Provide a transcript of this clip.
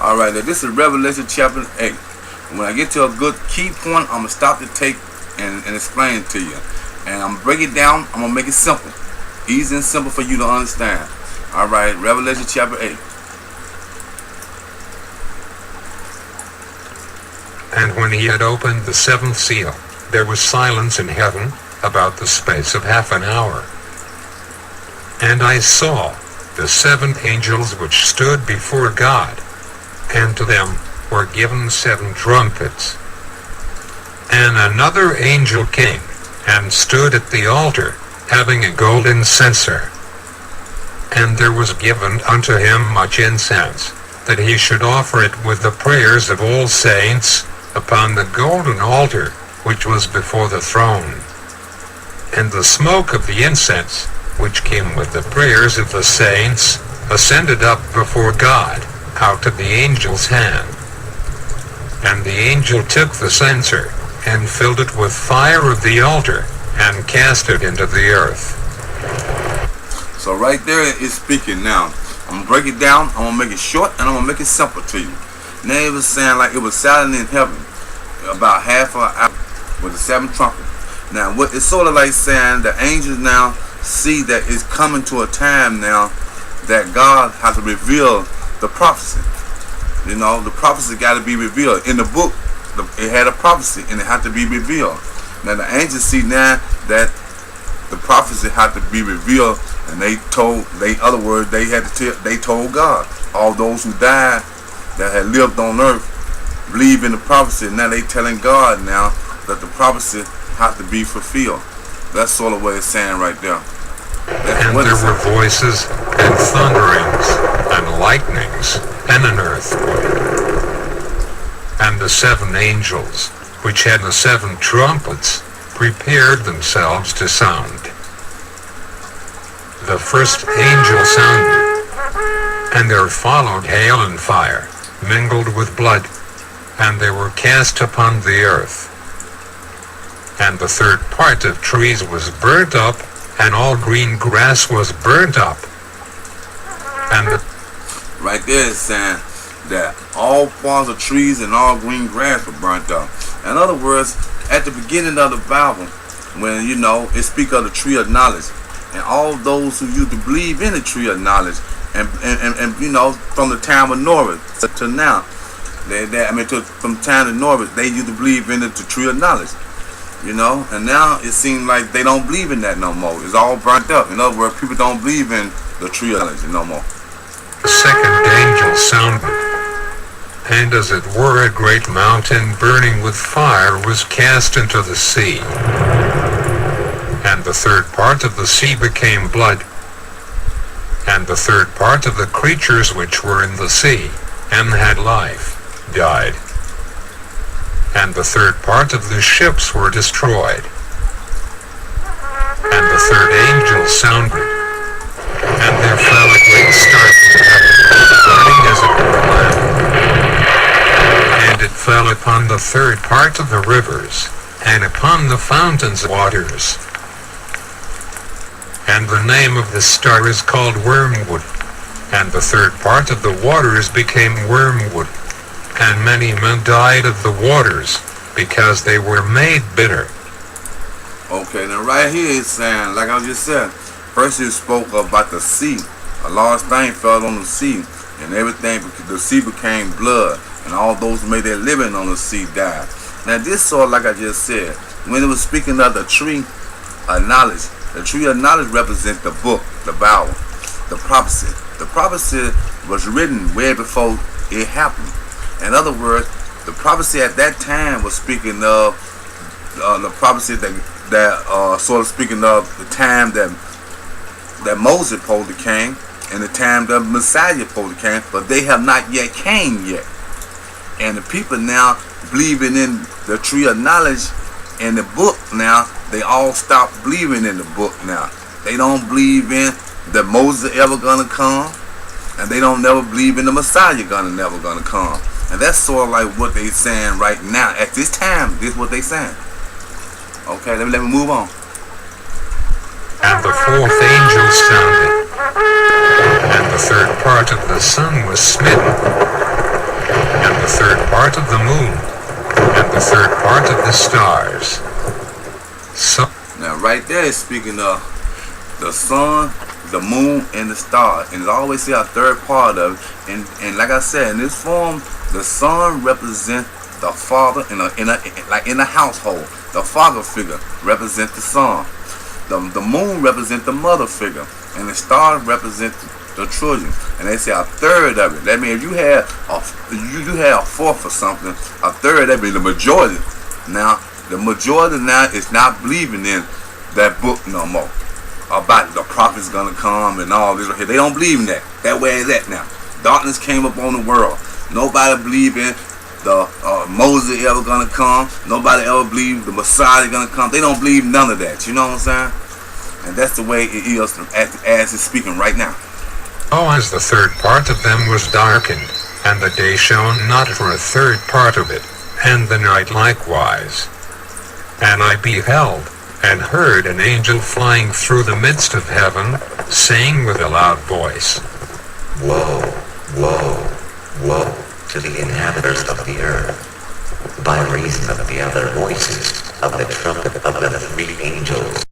All right, now this is Revelation chapter 8. When I get to a good key point, I'm going to stop the tape and explain it to you. And I'm going to break it down. I'm going to make it simple. Easy and simple for you to understand. All right, Revelation chapter 8. And when he had opened the seventh seal, there was silence in heaven about the space of half an hour. And I saw the seven angels which stood before God, and to them were given seven trumpets. And another angel came, and stood at the altar, having a golden censer. And there was given unto him much incense, that he should offer it with the prayers of all saints, upon the golden altar which was before the throne. And the smoke of the incense, which came with the prayers of the saints, ascended up before God, out of the angel's hand. And the angel took the censer, and filled it with fire of the altar, and cast it into the earth. So right there is speaking now. I'm going to break it down, I'm going to make it short, and I'm going to make it simple to you. Now it was saying like it was silent in heaven, about half an hour with the seven trumpets. Now what it's sort of like saying the angels now see that it's coming to a time now that God has to reveal the prophecy. You know, the prophecy got to be revealed. In the book, it had a prophecy and it had to be revealed. Now the angels see now that the prophecy had to be revealed, and they told, other words, they told God. All those who died that had lived on earth believe in the prophecy. Now they telling God now that the prophecy has to be fulfilled. That's sort of what it's saying right there. And there were voices, and thunderings, and lightnings, and an earthquake. And the seven angels, which had the seven trumpets, prepared themselves to sound. The first angel sounded, and there followed hail and fire, mingled with blood, and they were cast upon the earth. And the third part of trees was burnt up, and all green grass was burnt up. And right there is saying that all parts of trees and all green grass were burnt up. In other words, at the beginning of the Bible, when you know it speaks of the tree of knowledge, and all those who used to believe in the tree of knowledge, and you know, from the time of Noah to now, from time to Noah, they used to believe in the tree of knowledge. You know, and now it seems like they don't believe in that no more. It's all burnt up. In other words, people don't believe in the tree of knowledge no more. The second angel sounded, and as it were a great mountain burning with fire was cast into the sea. And the third part of the sea became blood, and the third part of the creatures which were in the sea, and had life, died. And the third part of the ships were destroyed. And the third angel sounded, and there fell a great star from heaven, burning as it were lamp. And it fell upon the third part of the rivers, and upon the fountains of waters. And the name of the star is called Wormwood. And the third part of the waters became wormwood. And many men died of the waters, because they were made bitter. Okay, now right here it's saying, like I just said, first it spoke about the sea. A large thing fell on the sea, and everything, the sea became blood, and all those who made their living on the sea died. Now this sort of like I just said, when it was speaking of the tree of knowledge, the tree of knowledge represents the book, the Bible, the prophecy. The prophecy was written way before it happened. In other words, the prophecy at that time was speaking of the prophecy that sort of speaking of the time that Moses supposed to came, and the time that Messiah supposed to came, but they have not yet came yet. And the people now believing in the tree of knowledge and the book now, they all stop believing in the book now. They don't believe in that Moses ever gonna come, and they don't never believe in the Messiah never gonna come. And that's sort of like what they saying right now. At this time, this is what they saying. Okay, let me move on. And the fourth angel sounded, and the third part of the sun was smitten, part of the moon, and the third part of the stars. So Now right there is speaking of the sun, the moon, and the stars. And it always say a third part of it. And like I said, in this form, the sun represents the father in a household. The father figure represents the son. The moon represents the mother figure. And the stars represent the children. And they say a third of it. That means if you had a fourth or something, a third, that means the majority. Now, the majority now is not believing in that book no more. About the prophet's gonna come and all this right here. They don't believe in that. That way is that now. Darkness came upon the world. Nobody believe in the Moses ever gonna come. Nobody ever believe the Messiah gonna come. They don't believe none of that. You know what I'm saying? And that's the way it is as it's speaking right now. oh, as the third part of them was darkened, and the day shone not for a third part of it, and the night likewise. And I beheld, and heard an angel flying through the midst of heaven, saying with a loud voice, Woe, woe, woe to the inhabitants of the earth, by reason of the other voices of the trumpet of the three angels